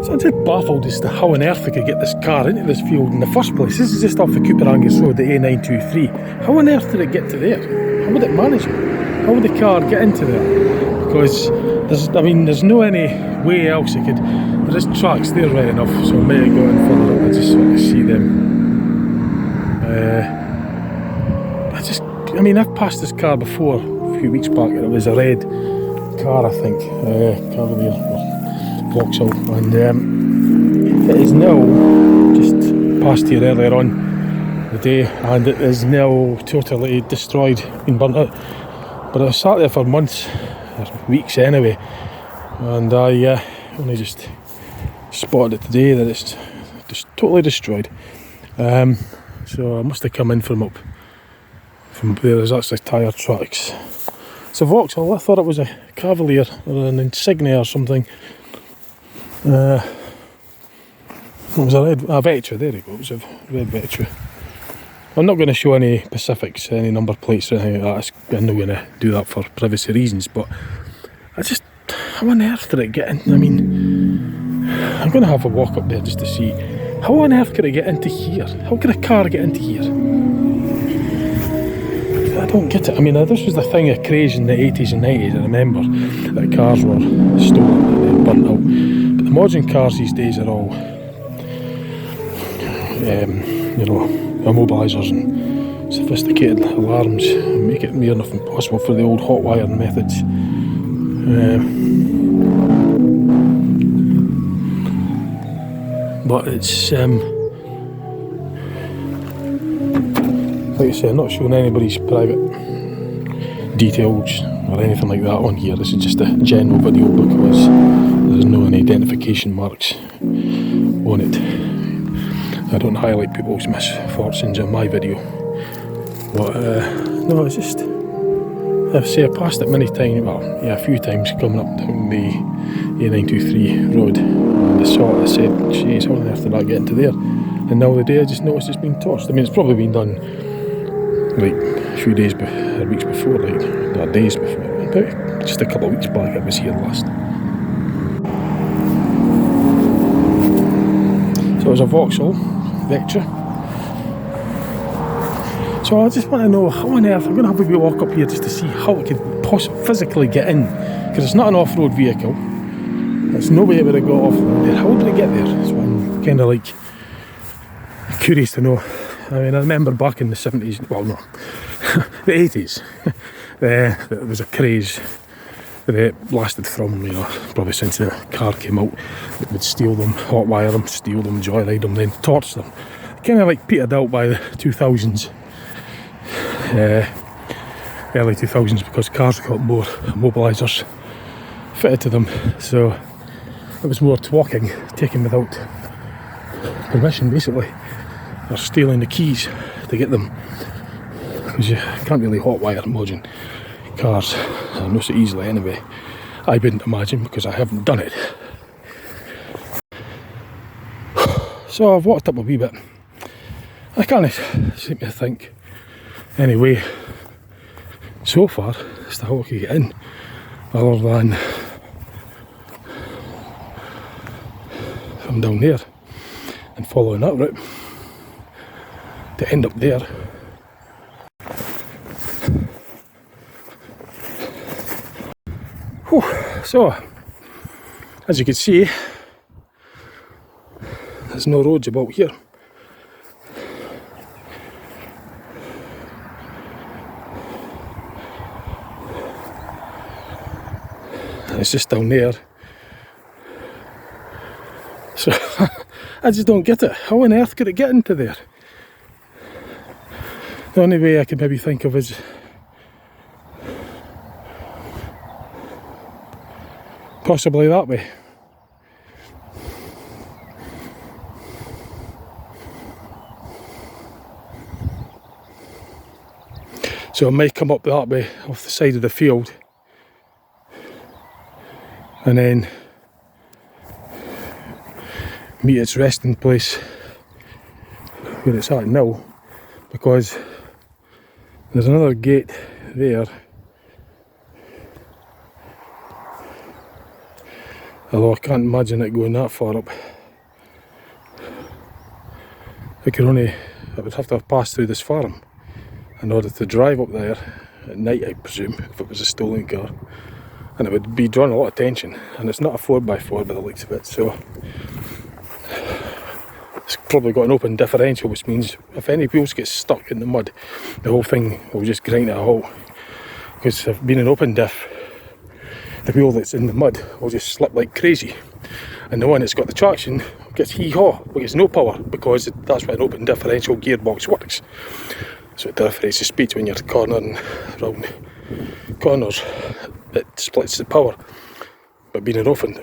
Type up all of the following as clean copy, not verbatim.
So I'm just baffled as to how on earth they could get this car into this field in the first place. This is just off the Cooper Angus Road, the A923. How on earth did it get to there? How would it manage it? How would the car get into there? Because there's no any way else it could. There is tracks there right enough, so I may have got in further up. I just want to see them. I've passed this car before a few weeks back, and it was a red car, I think, Cavalier or Vauxhall, and it is now just passed here earlier on the day, and it is now totally destroyed, been burnt out. But I sat there for months, or weeks anyway, and I only just spotted it today that it's just totally destroyed. So I must have come in from up from there. There's actually tyre tracks. It's a Vauxhall. I thought it was a Cavalier or an Insignia or something. It was a Vectra, there you go, it was a red Vectra. I'm not going to show any Pacifics, any number plates or anything like that. I'm not going to do that for privacy reasons, but how on earth did it get in? I'm going to have a walk up there just to see. How on earth could it get into here? How could a car get into here? I don't get it. This was the thing of craze in the 80s and 90s. I remember that cars were stolen and burnt out. But the modern cars these days are all, immobilisers and sophisticated alarms, and make it near enough impossible for the old hot wiring methods. But it's like I say, I'm not showing anybody's private details or anything like that on here. This is just a general video because there's no identification marks on it. I don't highlight people's misfortunes on my video. But no, it's just, I passed it many times, a few times coming up down the A923 road, and I saw it, I said, jeez, how on earth did I get into there? And now the day I just noticed it's been torched. It's probably been done like a few days or weeks before, not days before, about just a couple of weeks back. I was here last. So it was a Vauxhall Vectra. So I just want to know how on earth, I'm going to have a wee walk up here just to see how it could physically get in, because it's not an off-road vehicle. There's no way it would have got off-road there. How did it get there? So I'm kind of like curious to know. I remember back in the 70s, well no, the 80s, there was a craze that lasted from, probably since the car came out. It would steal them, hot wire them, steal them, joyride them, then torch them. Kind of like petered out by the 2000s, early 2000s, because cars got more immobilisers fitted to them. So it was more talking, taken without permission basically. Or stealing the keys to get them, because you can't really hotwire modern cars, not so easily anyway. I wouldn't imagine, because I haven't done it. So I've walked up a wee bit. I can't seem to think anyway so far as to how I could get in, other than from down there and following that route to end up there. Whew. So, as you can see, there's no roads about here. It's just down there. So, I just don't get it. How on earth could it get into there? The only way I can maybe think of is possibly that way. So it may come up that way off the side of the field, and then meet its resting place where it's at now, because there's another gate there Although I can't imagine it going that far up. I would have to have passed through this farm in order to drive up there at night, I presume, if it was a stolen car. And it would be drawing a lot of attention, and it's not a 4x4 by the looks of it, so it's probably got an open differential, which means if any wheels get stuck in the mud, the whole thing will just grind to a halt. Because if being an open diff, the wheel that's in the mud will just slip like crazy, and the one that's got the traction gets hee-haw, but gets no power, because that's what an open differential gearbox works. So it differentiates the speed when you're cornering round corners, it splits the power. But being an open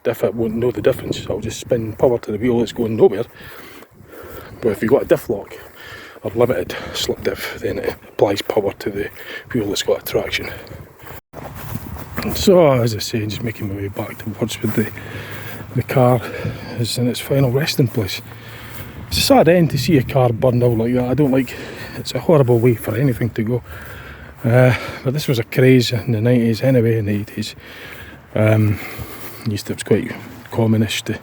diff, it won't know the difference. I'll just spin power to the wheel that's going nowhere. But if you've got a diff lock or limited slip diff, then it applies power to the wheel that's got a traction. So as I say, just making my way back towards where the car is in its final resting place. It's a sad end to see a car burned out like that. I don't like, it's a horrible way for anything to go. But this was a craze in the 90s anyway, in the 80s. It was quite commonish to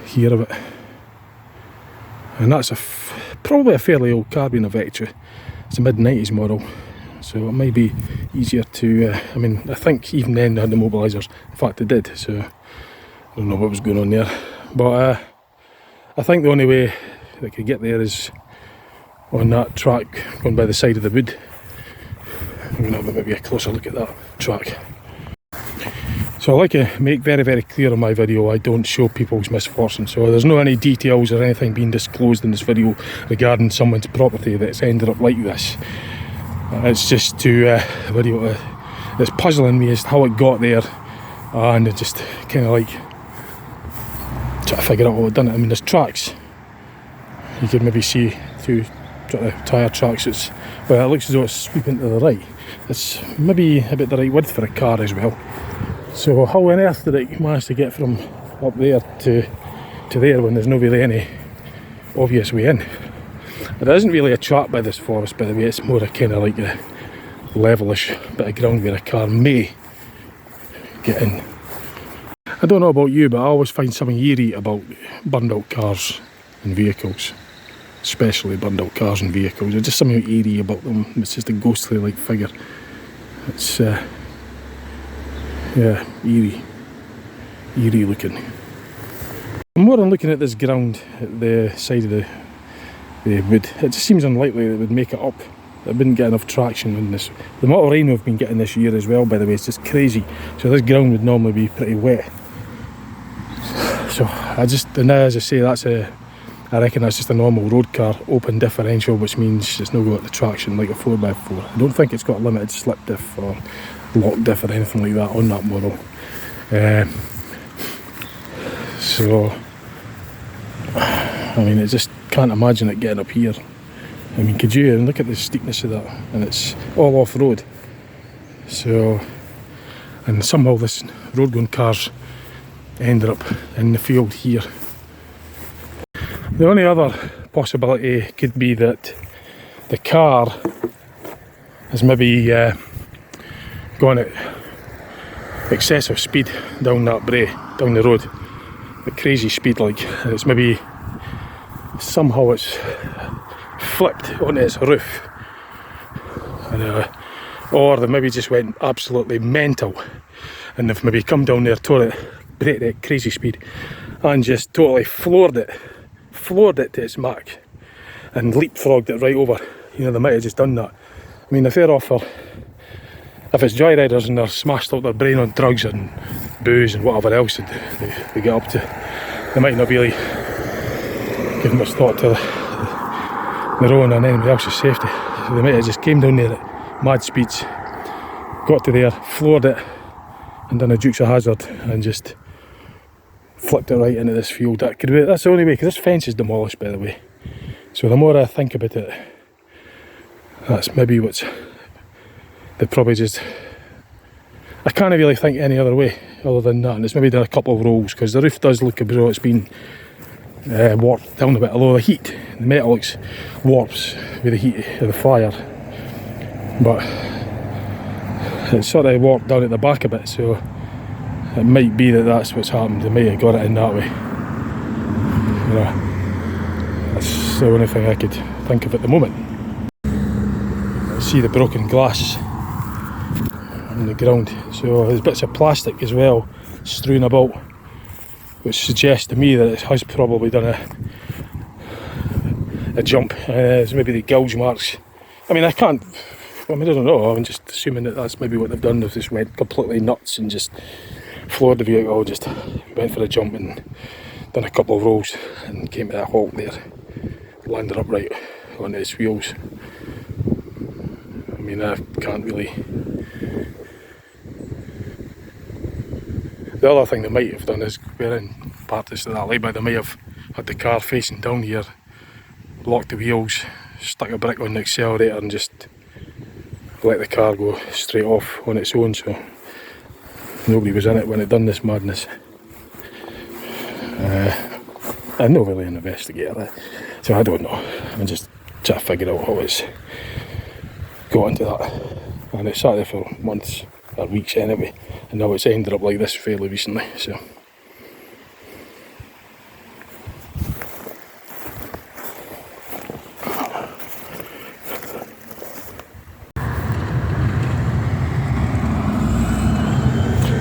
hear of it. And that's probably a fairly old car, being a Vectra. It's a mid-90s model, so it might be easier to, I think even then they had the mobilisers. In fact they did, so I don't know what was going on there. But I think the only way they could get there is on that track going by the side of the wood. I'm going to have maybe a closer look at that track. So I like to make very, very clear in my video, I don't show people's misfortune. So there's no any details or anything being disclosed in this video regarding someone's property that's ended up like this. It's just a video that's puzzling me as to how it got there, and it just kind of like try to figure out how it done it. I mean, there's tracks. You could maybe see two tyre tracks. It looks as though it's sweeping to the right. It's maybe about the right width for a car as well. So how on earth did it manage to get from up there to there when there's not really any obvious way in? There isn't really a track by this forest, by the way. It's more a kind of like a levelish bit of ground where a car may get in. I don't know about you, but I always find something eerie about burned out cars and vehicles. Especially burned out cars and vehicles. There's just something eerie about them. It's just a ghostly like figure. It's yeah, eerie looking. More than looking at this ground at the side of the wood, it just seems unlikely that it would make it up. It wouldn't get enough traction in this. The amount of rain we've been getting this year as well, by the way, it's just crazy. So this ground would normally be pretty wet. So and as I say, I reckon that's just a normal road car, open differential, which means it's not got the traction like a 4x4. I don't think it's got a limited slip diff or lock diff or anything like that on that model. So, I mean, I just can't imagine it getting up here. I mean, could you? And look at the steepness of that, and it's all off-road. So, and somehow this road-going cars ended up in the field here. The only other possibility could be that the car has maybe gone at excessive speed down that brae, down the road, at crazy speed like, and it's maybe somehow it's flipped onto its roof, and, or they maybe just went absolutely mental and they've maybe come down there, tore it, braked at crazy speed and just totally floored it to its mark and leapfrogged it right over. You know, they might have just done that. I mean, if they're off for, if it's joyriders and they're smashed out their brain on drugs and booze and whatever else they get up to, they might not really give much thought to their own and anybody else's safety. So they might have just came down there at mad speeds, got to there, floored it and done a Dukes of Hazzard and just flipped it right into this field. That's the only way, because this fence is demolished, by the way. So the more I think about it, that's maybe what's, they probably just, I can't really think any other way other than that. And it's maybe done a couple of rolls, because the roof does look as though it's been warped down a bit, although the heat, the metal looks warps with the heat of the fire, but it's sort of warped down at the back a bit, so it might be that that's what's happened. They might have got it in that way. You know, that's the only thing I could think of at the moment. I see the broken glass on the ground, so there's bits of plastic as well strewn about, which suggests to me that it has probably done a jump. There's maybe the gouge marks. I mean, I don't know, I'm just assuming that that's maybe what they've done. They've just went completely nuts and just floored the vehicle, just went for a jump and done a couple of rolls and came to a halt there, landed upright on its wheels. I mean, I can't really... The other thing they might have done is, we're in part of that lay-by, they might have had the car facing down here, locked the wheels, stuck a brick on the accelerator and just let the car go straight off on its own, so nobody was in it when it done this madness. I'm not really an investigator, so I don't know. I'm just trying to figure out how it's got into that. And it sat there for months or weeks anyway, and now it's ended up like this fairly recently, so.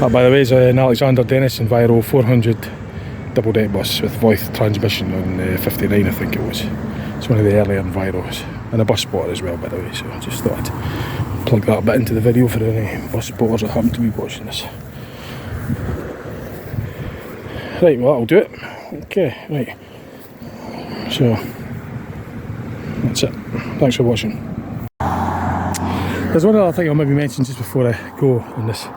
That, by the way, is an Alexander Dennis Enviro 400 double deck bus with Voith transmission on 59, I think it was. It's one of the earlier Enviros, and a bus spotter as well, by the way, so I just thought I'd plug that bit into the video for any bus spotters that happen to be watching this. Right, well, that'll do it. Okay, right. So, that's it. Thanks for watching. There's one other thing I'll maybe mention just before I go on this,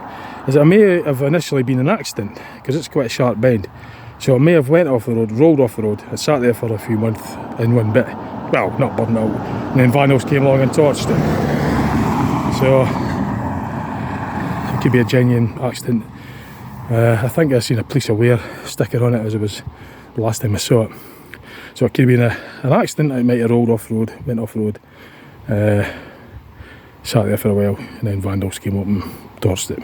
is that it may have initially been an accident, because it's quite a sharp bend. So it may have went off the road, rolled off the road, it sat there for a few months in one bit. Well, not burned out, and then vandals came along and torched it. So, it could be a genuine accident. I think I seen a police aware sticker on it as it was the last time I saw it. So it could have been an accident. It might have rolled off road, went off road, sat there for a while, and then vandals came up and torched it.